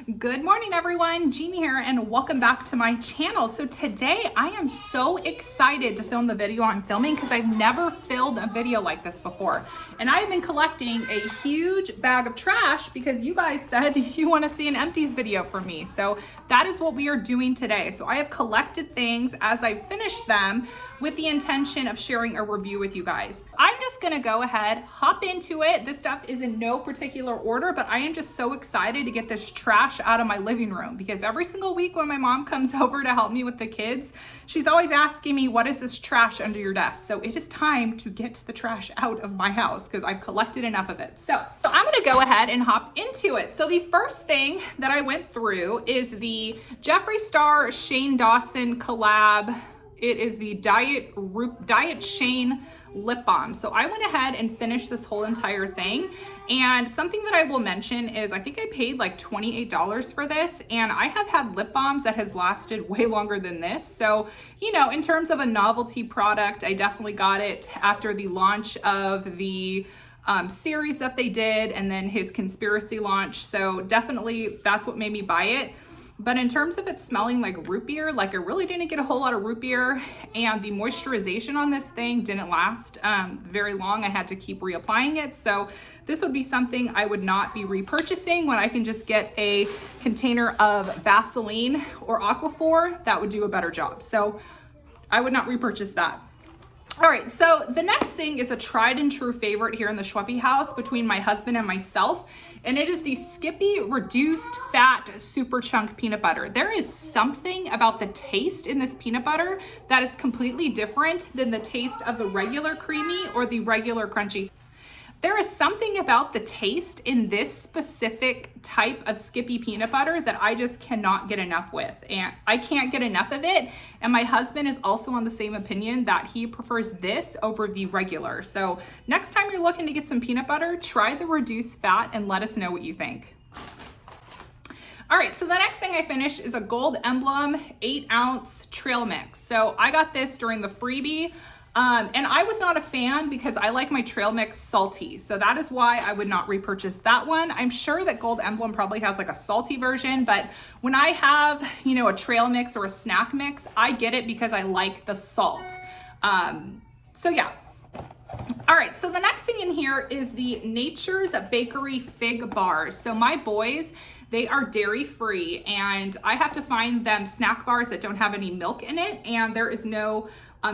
Good morning everyone, Gina here and welcome back to my channel. So today I am so excited to film the video I'm filming because I've never filmed a video like this before. And I've been collecting a huge bag of trash because you guys said you want to see an empties video from me. So that is what we are doing today. So I have collected things as I finish them with the intention of sharing a review with you guys. I'm just gonna go ahead, hop into it. This stuff is in no particular order, but I am just so excited to get this trash out of my living room because every single week when my mom comes over to help me with the kids, she's always asking me, what is this trash under your desk? So it is time to get the trash out of my house because I've collected enough of it. So I'm gonna go ahead and hop into it. So the first thing that I went through is the Jeffree Star Shane Dawson collab. It is the Diet Shane lip balm. So I went ahead and finished this whole entire thing. And something that I will mention is I think I paid like $28 for this, and I have had lip balms that has lasted way longer than this. So, you know, in terms of a novelty product, I definitely got it after the launch of the series that they did and then his conspiracy launch. So definitely that's what made me buy it. But in terms of it smelling like root beer, like I really didn't get a whole lot of root beer, and the moisturization on this thing didn't last very long. I had to keep reapplying it. So this would be something I would not be repurchasing when I can just get a container of Vaseline or Aquaphor that would do a better job. So I would not repurchase that. All right, so the next thing is a tried and true favorite here in the Schweppe house between my husband and myself, and it is the Skippy Reduced Fat Super Chunk Peanut Butter. There is something about the taste in this peanut butter that is completely different than the taste of the regular creamy or the regular crunchy. There is something about the taste in this specific type of Skippy peanut butter that I just cannot get enough with. And I can't get enough of it. And my husband is also on the same opinion that he prefers this over the regular. So next time you're looking to get some peanut butter, try the reduced fat and let us know what you think. All right, so the next thing I finished is a Gold Emblem 8-ounce trail mix. So I got this during the freebie. And I was not a fan because I like my trail mix salty. So that is why I would not repurchase that one. I'm sure that Gold Emblem probably has like a salty version, but when I have, you know, a trail mix or a snack mix, I get it because I like the salt. So yeah. All right, so the next thing in here is the Nature's Bakery Fig Bars. So my boys, they are dairy free, and I have to find them snack bars that don't have any milk in it, and there is no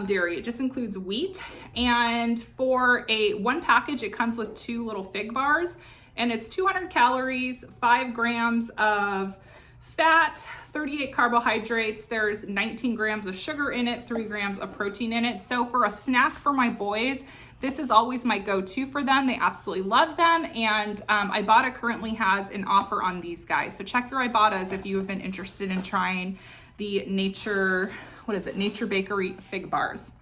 dairy. It just includes wheat, and for one package it comes with 2 little fig bars, and it's 200 calories, 5 grams of fat, 38 carbohydrates, there's 19 grams of sugar in it, 3 grams of protein in it. So for a snack for my boys, this is always my go-to for them. They absolutely love them, and Ibotta currently has an offer on these guys. So check your Ibottas if you have been interested in trying the Nature Bakery Fig Bars.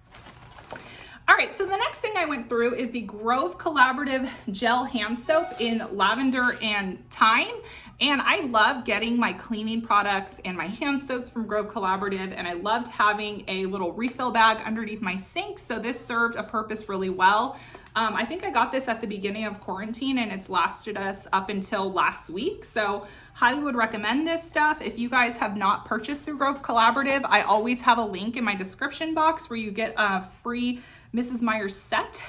All right, so the next thing I went through is the Grove Collaborative Gel Hand Soap in lavender and thyme. And I love getting my cleaning products and my hand soaps from Grove Collaborative, and I loved having a little refill bag underneath my sink, so this served a purpose really well. I think I got this at the beginning of quarantine, and it's lasted us up until last week, so highly would recommend this stuff. If you guys have not purchased through Grove Collaborative, I always have a link in my description box where you get a free Mrs.Myers set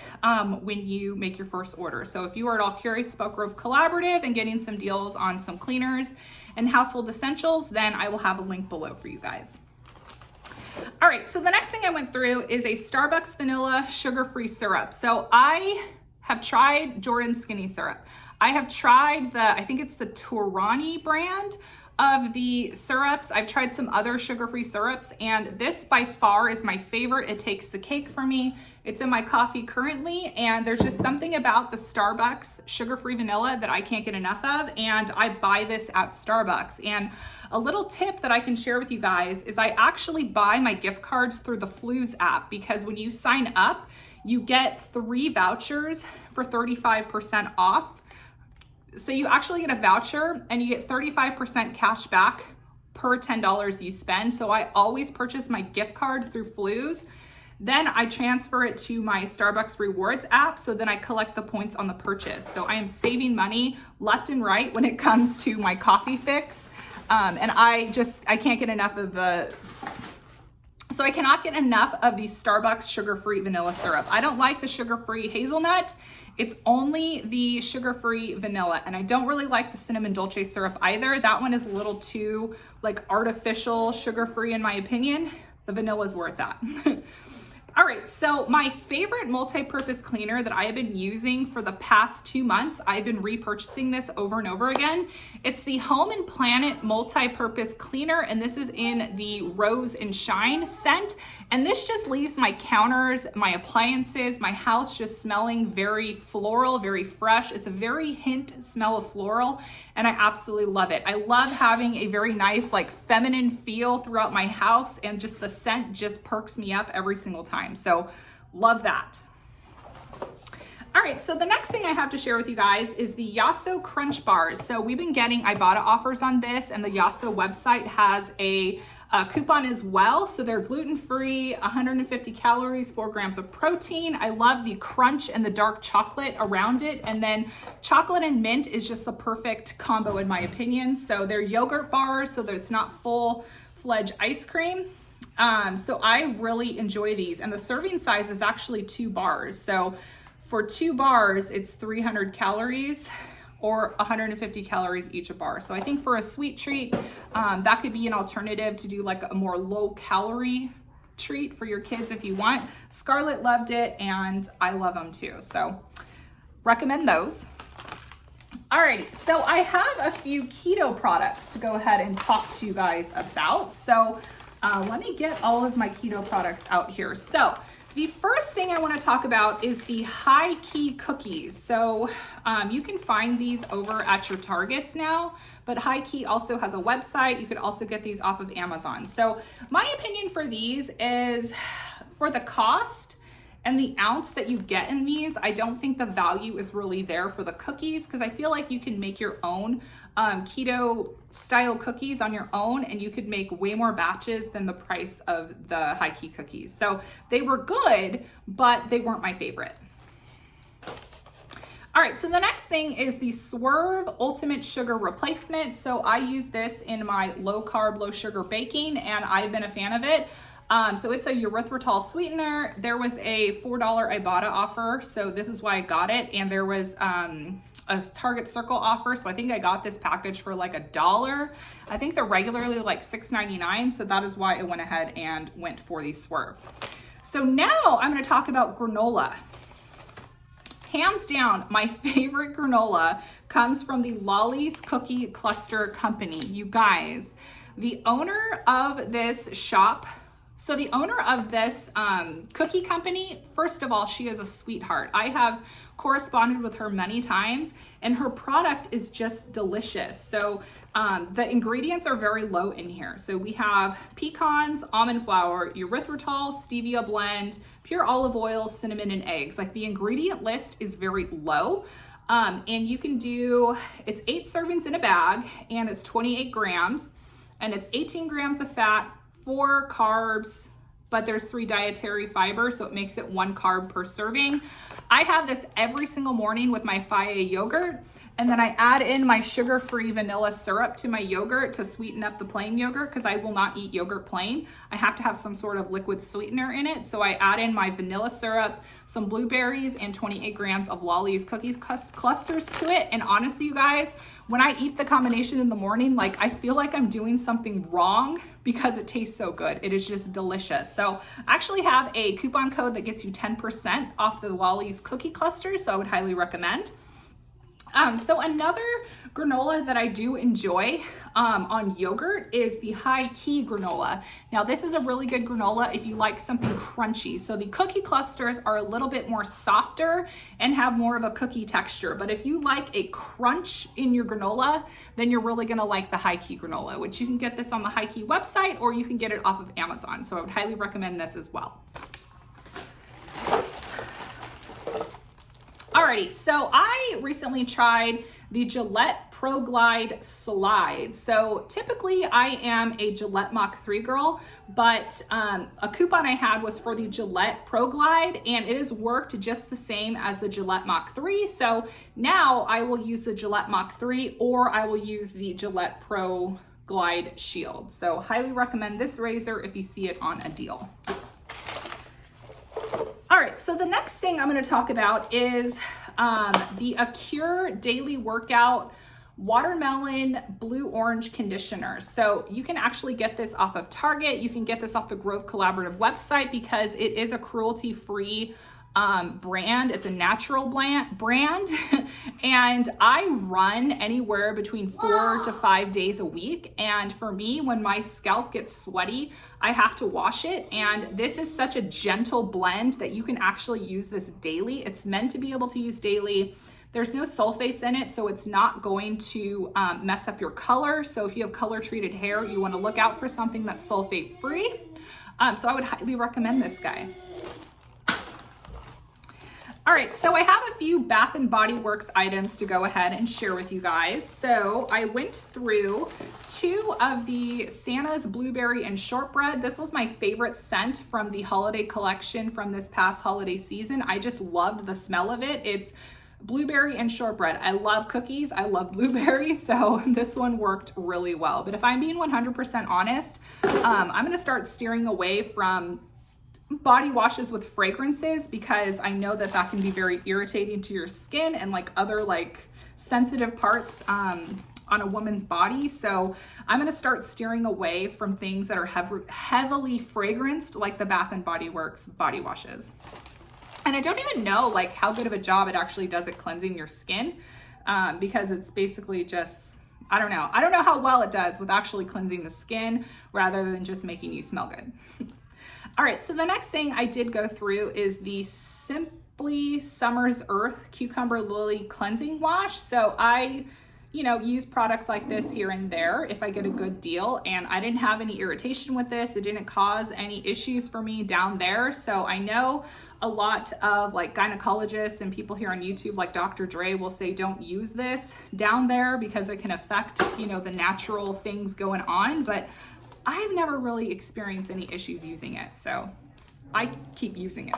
when you make your first order. So if you are at all curious about Grove Collaborative and getting some deals on some cleaners and household essentials, then I will have a link below for you guys. All right, so the next thing I went through is a Starbucks vanilla sugar-free syrup. So I have tried Jordan Skinny syrup. I have tried I think it's the Turani brand of the syrups. I've tried some other sugar-free syrups, and this by far is my favorite. It takes the cake for me. It's in my coffee currently, and there's just something about the Starbucks sugar-free vanilla that I can't get enough of, and I buy this at Starbucks. And a little tip that I can share with you guys is I actually buy my gift cards through the FLUZ app, because when you sign up, you get 3 vouchers for 35% off. So you actually get a voucher and you get 35% cash back per $10 you spend. So I always purchase my gift card through FLUZ. Then I transfer it to my Starbucks rewards app, so then I collect the points on the purchase. So I am saving money left and right when it comes to my coffee fix. And I can't get enough of I cannot get enough of the Starbucks sugar-free vanilla syrup. I don't like the sugar-free hazelnut. It's only the sugar-free vanilla, and I don't really like the cinnamon dolce syrup either. That one is a little too like artificial sugar-free in my opinion. The vanilla is where it's at. All right, so my favorite multi-purpose cleaner that I have been using for the past 2 months, I've been repurchasing this over and over again. It's the Home and Planet multi-purpose cleaner, and this is in the Rose and Shine scent. And this just leaves my counters, my appliances, my house just smelling very floral, very fresh. It's a very hint smell of floral, and I absolutely love it. I love having a very nice, like feminine feel throughout my house, and just the scent just perks me up every single time. So love that. All right, so the next thing I have to share with you guys is the Yasso Crunch Bars. So we've been getting Ibotta offers on this, and the Yasso website has a coupon as well. So they're gluten-free, 150 calories, 4 grams of protein. I love the crunch and the dark chocolate around it. And then chocolate and mint is just the perfect combo in my opinion. So they're yogurt bars, so that it's not full-fledged ice cream. So I really enjoy these. And the serving size is actually 2 bars. So for 2 bars, it's 300 calories or 150 calories each a bar. So I think for a sweet treat, that could be an alternative to do like a more low calorie treat for your kids if you want. Scarlett loved it and I love them too. So recommend those. Alrighty, so I have a few keto products to go ahead and talk to you guys about. So let me get all of my keto products out here. So the first thing I want to talk about is the High Key cookies. So you can find these over at your Targets now, but High Key also has a website. You could also get these off of Amazon. So my opinion for these is for the cost and the ounce that you get in these, I don't think the value is really there for the cookies, because I feel like you can make your own keto style cookies on your own, and you could make way more batches than the price of the High Key cookies. So they were good, but they weren't my favorite. All right, so the next thing is the Swerve Ultimate Sugar Replacement. So I use this in my low carb, low sugar baking, and I've been a fan of it. So it's a erythritol sweetener. There was a $4 Ibotta offer, so this is why I got it. And there was a Target Circle offer, so I think I got this package for like $1. I think they're regularly like $6.99, so that is why I went ahead and went for the Swerve. So now I'm gonna talk about granola. Hands down, my favorite granola comes from the Lolli's Cookie Cluster Company. You guys, the owner of this shop, so the owner of this cookie company, first of all, she is a sweetheart. I have corresponded with her many times, and her product is just delicious. So the ingredients are very low in here. So we have pecans, almond flour, erythritol, stevia blend, pure olive oil, cinnamon, and eggs. Like the ingredient list is very low. And you can do, it's 8 servings in a bag, and it's 28 grams, and it's 18 grams of fat, 4 carbs, but there's 3 dietary fibers, so it makes it 1 carb per serving. I have this every single morning with my Pkwy yogurt, and then I add in my sugar-free vanilla syrup to my yogurt to sweeten up the plain yogurt, because I will not eat yogurt plain. I have to have some sort of liquid sweetener in it. So I add in my vanilla syrup, some blueberries, and 28 grams of Lolli's cookies clusters to it. And honestly, you guys, when I eat the combination in the morning, like I feel like I'm doing something wrong because it tastes so good. It is just delicious. So I actually have a coupon code that gets you 10% off the Lolli's cookie clusters, so I would highly recommend. So another granola that I do enjoy on yogurt is the High Key granola. Now this is a really good granola if you like something crunchy. So the cookie clusters are a little bit more softer and have more of a cookie texture. But if you like a crunch in your granola, then you're really gonna like the High Key granola, which you can get this on the High Key website, or you can get it off of Amazon. So I would highly recommend this as well. All Alrighty, so I recently tried the Gillette Pro Glide Slide. So typically I am a Gillette Mach 3 girl, but a coupon I had was for the Gillette Pro Glide, and it has worked just the same as the Gillette Mach 3. So now I will use the Gillette Mach 3, or I will use the Gillette Pro Glide Shield. So highly recommend this razor if you see it on a deal. All right, so the next thing I'm gonna talk about is the Acure Daily Workout Watermelon Blue Orange Conditioner. So you can actually get this off of Target. You can get this off the Grove Collaborative website because it is a cruelty-free brand. It's a natural brand. And I run anywhere between 4 to 5 days a week. And for me, when my scalp gets sweaty, I have to wash it. And this is such a gentle blend that you can actually use this daily. It's meant to be able to use daily. There's no sulfates in it, so it's not going to mess up your color. So if you have color treated hair, you want to look out for something that's sulfate free. So I would highly recommend this guy. All right, so I have a few Bath & Body Works items to go ahead and share with you guys. So I went through 2 of the Santa's Blueberry and Shortbread. This was my favorite scent from the holiday collection from this past holiday season. I just loved the smell of it. It's blueberry and shortbread. I love cookies. I love blueberry, so this one worked really well. But if I'm being 100% honest, I'm gonna start steering away from body washes with fragrances because I know that that can be very irritating to your skin and like other like sensitive parts on a woman's body. So I'm gonna start steering away from things that are heavily fragranced like the Bath & Body Works body washes. And I don't even know like how good of a job it actually does at cleansing your skin because it's basically just, I don't know how well it does with actually cleansing the skin rather than just making you smell good. All right, so the next thing I did go through is the Simply Summer's Earth Cucumber Lily Cleansing Wash. So I, use products like this here and there if I get a good deal, and I didn't have any irritation with this. It didn't cause any issues for me down there. So I know a lot of like gynecologists and people here on YouTube like Dr. Dre will say don't use this down there because it can affect, the natural things going on, but I've never really experienced any issues using it, so I keep using it.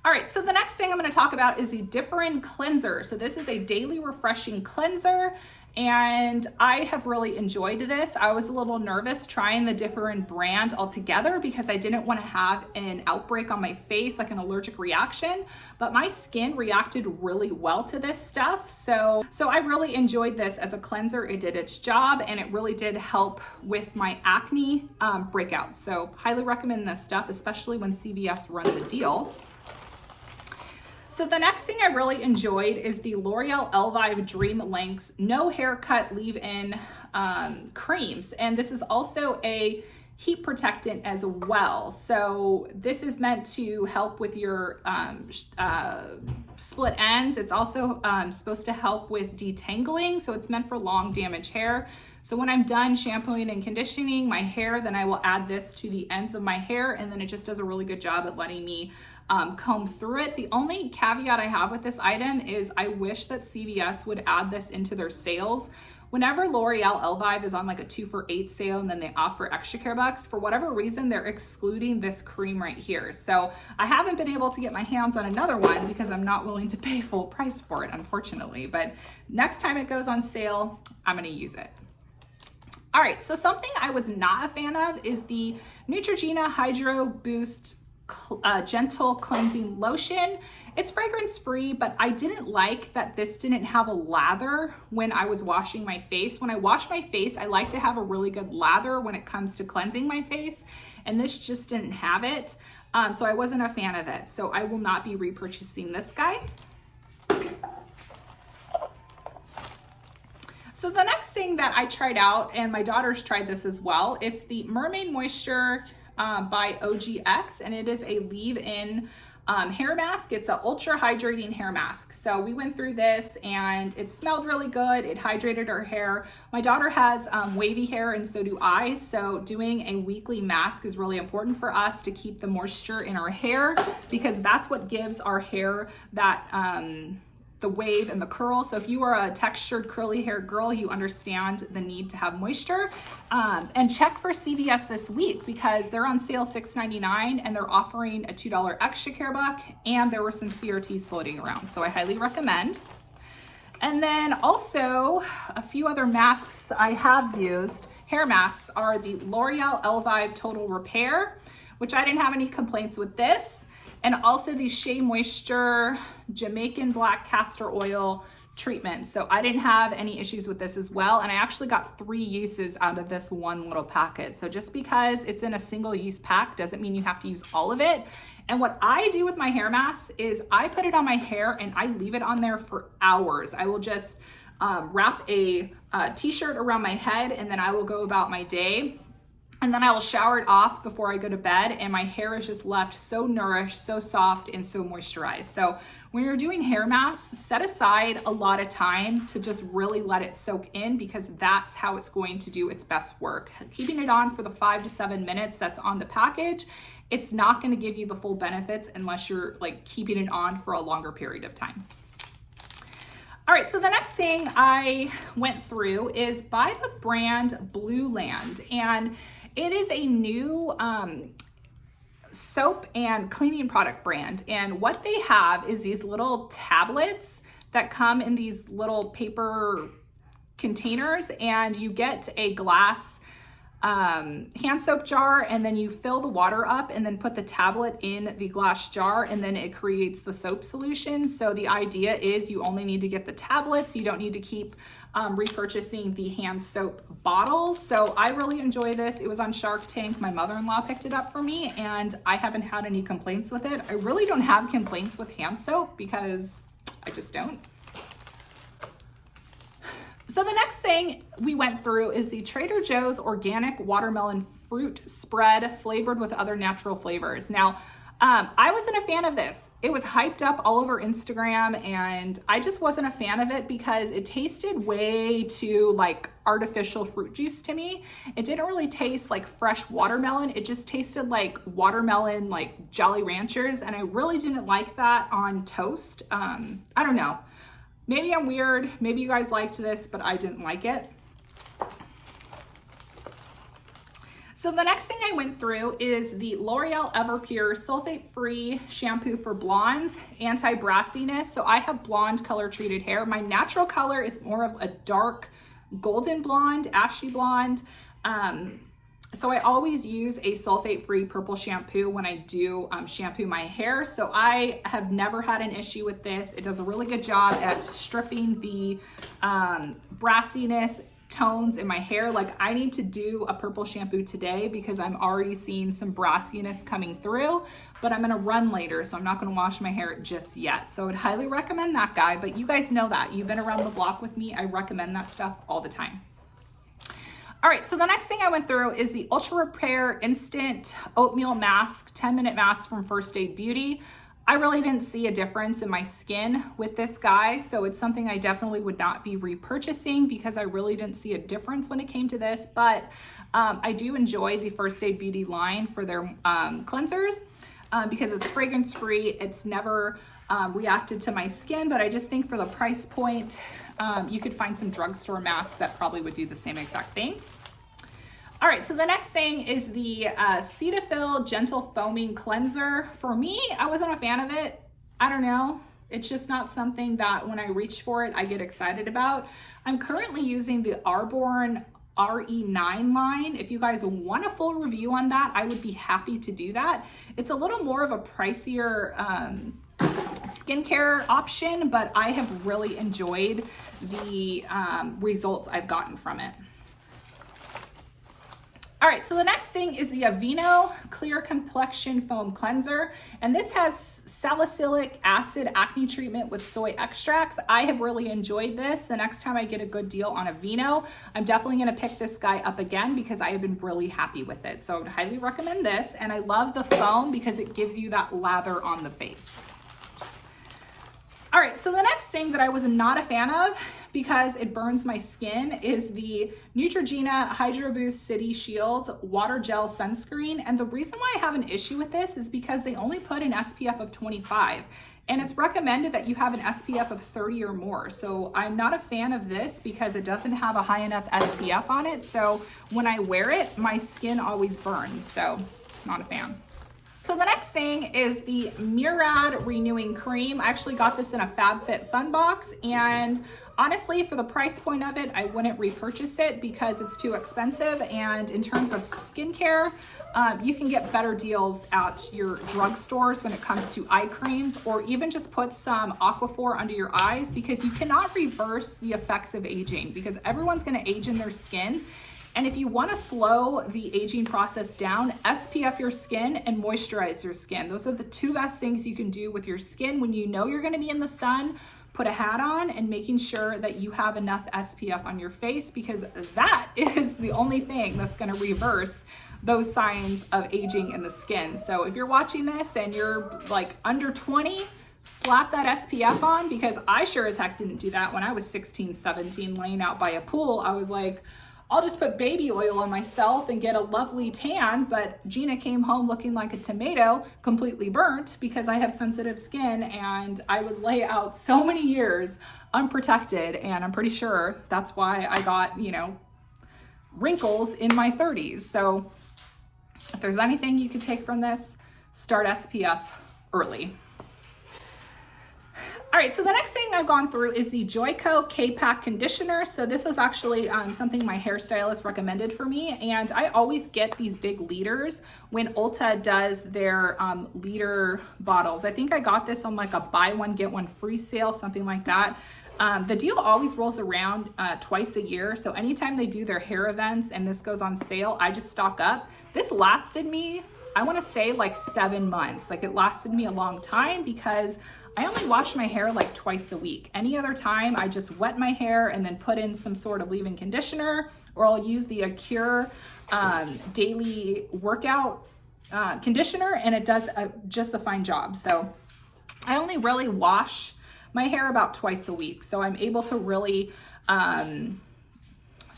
All right, so the next thing I'm gonna talk about is the Differin cleanser. So this is a daily refreshing cleanser, and I have really enjoyed this. I was a little nervous trying the Differin brand altogether because I didn't want to have an outbreak on my face, like an allergic reaction, but my skin reacted really well to this stuff. So I really enjoyed this as a cleanser. It did its job, and it really did help with my acne breakouts. So highly recommend this stuff, especially when CVS runs a deal. So the next thing I really enjoyed is the Loreal Elvive Dream Lengths No Haircut Leave-In Creams. And this is also a heat protectant as well. So this is meant to help with your split ends. It's also supposed to help with detangling. So it's meant for long damaged hair. So when I'm done shampooing and conditioning my hair, then I will add this to the ends of my hair, and then it just does a really good job at letting me comb through it. The only caveat I have with this item is I wish that CVS would add this into their sales. Whenever Loreal Elvive is on like a 2 for $8 sale and then they offer extra care bucks, for whatever reason, they're excluding this cream right here. So I haven't been able to get my hands on another one because I'm not willing to pay full price for it, unfortunately. But next time it goes on sale, I'm gonna use it. All right, so something I was not a fan of is the Neutrogena Hydro Boost Gentle Cleansing Lotion. It's fragrance free, but I didn't like that this didn't have a lather when I was washing my face. When I wash my face, I like to have a really good lather when it comes to cleansing my face, and this just didn't have it. So I wasn't a fan of it. So I will not be repurchasing this guy. So the next thing that I tried out, and my daughters tried this as well, it's the Mermaid Moisture by OGX, and it is a leave-in hair mask. It's an ultra hydrating hair mask. So we went through this and it smelled really good. It hydrated our hair. My daughter has wavy hair and so do I. So doing a weekly mask is really important for us to keep the moisture in our hair, because that's what gives our hair that the wave and the curl. So if you are a textured curly hair girl, you understand the need to have moisture. And check for CVS this week because they're on sale $6.99 and they're offering a $2 extra care buck, and there were some CRTs floating around. So I highly recommend. And then also a few other masks I have used, hair masks, are the Loreal Elvive Total Repair, which I didn't have any complaints with this. And also the Shea Moisture Jamaican Black Castor Oil treatment. So I didn't have any issues with this as well. And I actually got 3 uses out of this one little packet. So just because it's in a single use pack doesn't mean you have to use all of it. And what I do with my hair masks is I put it on my hair and I leave it on there for hours. I will just wrap a t-shirt around my head and then I will go about my day. And then I will shower it off before I go to bed, and my hair is just left so nourished, so soft, and so moisturized. So when you're doing hair masks, set aside a lot of time to just really let it soak in, because that's how it's going to do its best work. Keeping it on for the 5 to 7 minutes that's on the package, it's not going to give you the full benefits unless you're like keeping it on for a longer period of time. All right, so the next thing I went through is by the brand Blueland, and it is a new soap and cleaning product brand. And what they have is these little tablets that come in these little paper containers, and you get a glass hand soap jar, and then you fill the water up and then put the tablet in the glass jar, and then it creates the soap solution. So the idea is you only need to get the tablets. You don't need to keep repurchasing the hand soap bottles. So I really enjoy this. It was on Shark Tank. My mother-in-law picked it up for me and I haven't had any complaints with it. I really don't have complaints with hand soap because I just don't. So the next thing we went through is the Trader Joe's organic watermelon fruit spread flavored with other natural flavors. Now, I wasn't a fan of this. It was hyped up all over Instagram and I just wasn't a fan of it because it tasted way too like artificial fruit juice to me. It didn't really taste like fresh watermelon. It just tasted like watermelon, like Jolly Ranchers, and I really didn't like that on toast. I don't know. Maybe I'm weird. Maybe you guys liked this, but I didn't like it. So the next thing I went through is the L'Oreal Everpure sulfate-free shampoo for blondes, anti-brassiness. So I have blonde color treated hair. My natural color is more of a dark golden blonde, ashy blonde. So I always use a sulfate-free purple shampoo when I do shampoo my hair. So I have never had an issue with this. It does a really good job at stripping the brassiness tones in my hair. Like I need to do a purple shampoo today because I'm already seeing some brassiness coming through, but I'm gonna run later, so I'm not gonna wash my hair just yet. So I would highly recommend that guy, but you guys know that. You've been around the block with me. I recommend that stuff all the time. All right, so the next thing I went through is the Ultra Repair Instant Oatmeal Mask, 10-minute mask from First Aid Beauty. I really didn't see a difference in my skin with this guy, so it's something I definitely would not be repurchasing because I really didn't see a difference when it came to this, but I do enjoy the First Aid Beauty line for their cleansers because it's fragrance-free. It's never reacted to my skin, but I just think for the price point, you could find some drugstore masks that probably would do the same exact thing. All right, so the next thing is the Cetaphil Gentle Foaming Cleanser. For me, I wasn't a fan of it. I don't know. It's just not something that when I reach for it, I get excited about. I'm currently using the Arborn RE9 line. If you guys want a full review on that, I would be happy to do that. It's a little more of a pricier skincare option, but I have really enjoyed the results I've gotten from it. All right, so the next thing is the Aveeno Clear Complexion Foam Cleanser. And this has salicylic acid acne treatment with soy extracts. I have really enjoyed this. The next time I get a good deal on Aveeno, I'm definitely gonna pick this guy up again because I have been really happy with it. So I would highly recommend this. And I love the foam because it gives you that lather on the face. All right, so the next thing that I was not a fan of because it burns my skin is the Neutrogena Hydro Boost City Shield Water Gel Sunscreen. And the reason why I have an issue with this is because they only put an SPF of 25. And it's recommended that you have an SPF of 30 or more. So I'm not a fan of this because it doesn't have a high enough SPF on it. So when I wear it, my skin always burns. So just not a fan. So the next thing is the Murad Renewing Cream. I actually got this in a FabFitFun box, and honestly, for the price point of it, I wouldn't repurchase it because it's too expensive. And in terms of skincare, you can get better deals at your drugstores when it comes to eye creams, or even just put some Aquaphor under your eyes because you cannot reverse the effects of aging because everyone's gonna age in their skin. And if you want to slow the aging process down, SPF your skin and moisturize your skin. Those are the two best things you can do with your skin when you know you're going to be in the sun. Put a hat on and making sure that you have enough SPF on your face because that is the only thing that's going to reverse those signs of aging in the skin. So if you're watching this and you're like under 20, slap that SPF on because I sure as heck didn't do that when I was 16, 17, laying out by a pool. I was like, I'll just put baby oil on myself and get a lovely tan, but Gina came home looking like a tomato, completely burnt because I have sensitive skin, and I would lay out so many years unprotected, and I'm pretty sure that's why I got, you know, wrinkles in my 30s. So if there's anything you could take from this, start SPF early. All right, so the next thing I've gone through is the Joico K-Pack Conditioner. So this was actually something my hairstylist recommended for me. And I always get these big liters when Ulta does their liter bottles. I think I got this on like a buy one, get one free sale, something like that. The deal always rolls around twice a year. So anytime they do their hair events and this goes on sale, I just stock up. This lasted me, I wanna say like 7 months. Like it lasted me a long time because I only wash my hair like twice a week. Any other time, I just wet my hair and then put in some sort of leave-in conditioner, or I'll use the Acure Daily workout conditioner, and it does just a fine job. So I only really wash my hair about twice a week. So I'm able to really,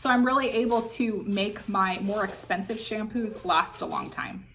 able to make my more expensive shampoos last a long time.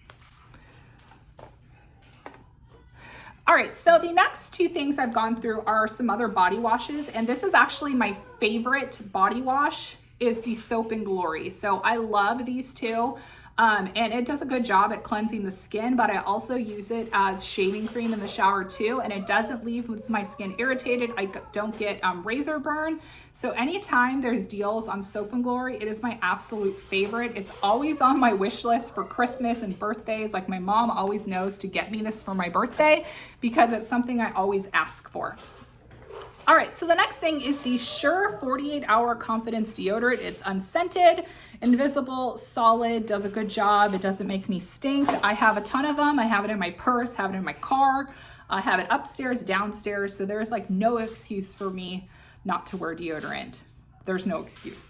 All right, so the next two things I've gone through are some other body washes, and this is actually my favorite body wash is the Soap and Glory. So I love these two, and it does a good job at cleansing the skin, but I also use it as shaving cream in the shower too, and it doesn't leave with my skin irritated. I don't get razor burn. So anytime there's deals on Soap and Glory, it is my absolute favorite. It's always on my wish list for Christmas and birthdays. Like my mom always knows to get me this for my birthday because it's something I always ask for. All right, so the next thing is the Sure 48-Hour Confidence Deodorant. It's unscented, invisible, solid, does a good job. It doesn't make me stink. I have a ton of them. I have it in my purse, have it in my car. I have it upstairs, downstairs. So there's like no excuse for me not to wear deodorant. There's no excuse.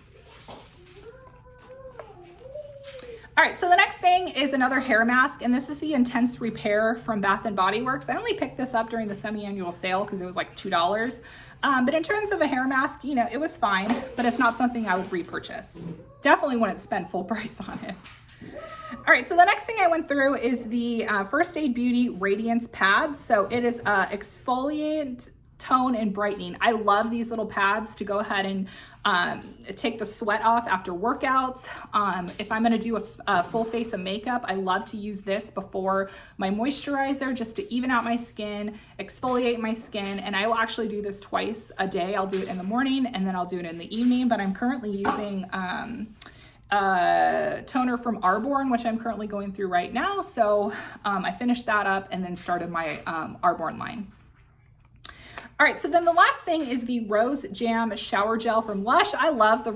All right, so the next thing is another hair mask, and this is the Intense Repair from Bath & Body Works. I only picked this up during the semi-annual sale because it was like $2. But in terms of a hair mask, you know, it was fine, but it's not something I would repurchase. Definitely wouldn't spend full price on it. All right, so the next thing I went through is the First Aid Beauty Radiance pads. So it is exfoliant, tone, and brightening. I love these little pads to go ahead and take the sweat off after workouts. If I'm gonna do a full face of makeup, I love to use this before my moisturizer just to even out my skin, exfoliate my skin, and I will actually do this twice a day. I'll do it in the morning and then I'll do it in the evening, but I'm currently using toner from Arborn, which I'm currently going through right now. So I finished that up and then started my Arborn line. All right, so then the last thing is the Rose Jam Shower Gel from Lush. I love the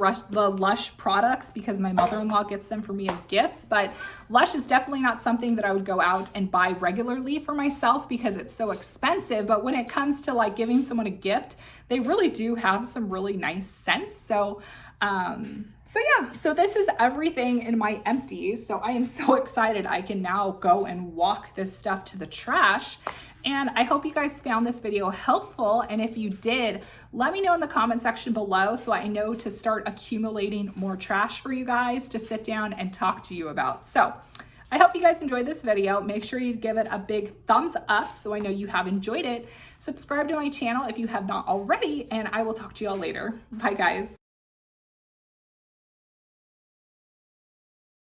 Lush products because my mother-in-law gets them for me as gifts, but Lush is definitely not something that I would go out and buy regularly for myself because it's so expensive. But when it comes to like giving someone a gift, they really do have some really nice scents. So yeah, so this is everything in my empties. So I am so excited I can now go and walk this stuff to the trash. And I hope you guys found this video helpful. And if you did, let me know in the comment section below so I know to start accumulating more trash for you guys to sit down and talk to you about. So I hope you guys enjoyed this video. Make sure you give it a big thumbs up so I know you have enjoyed it. Subscribe to my channel if you have not already, and I will talk to you all later. Bye guys.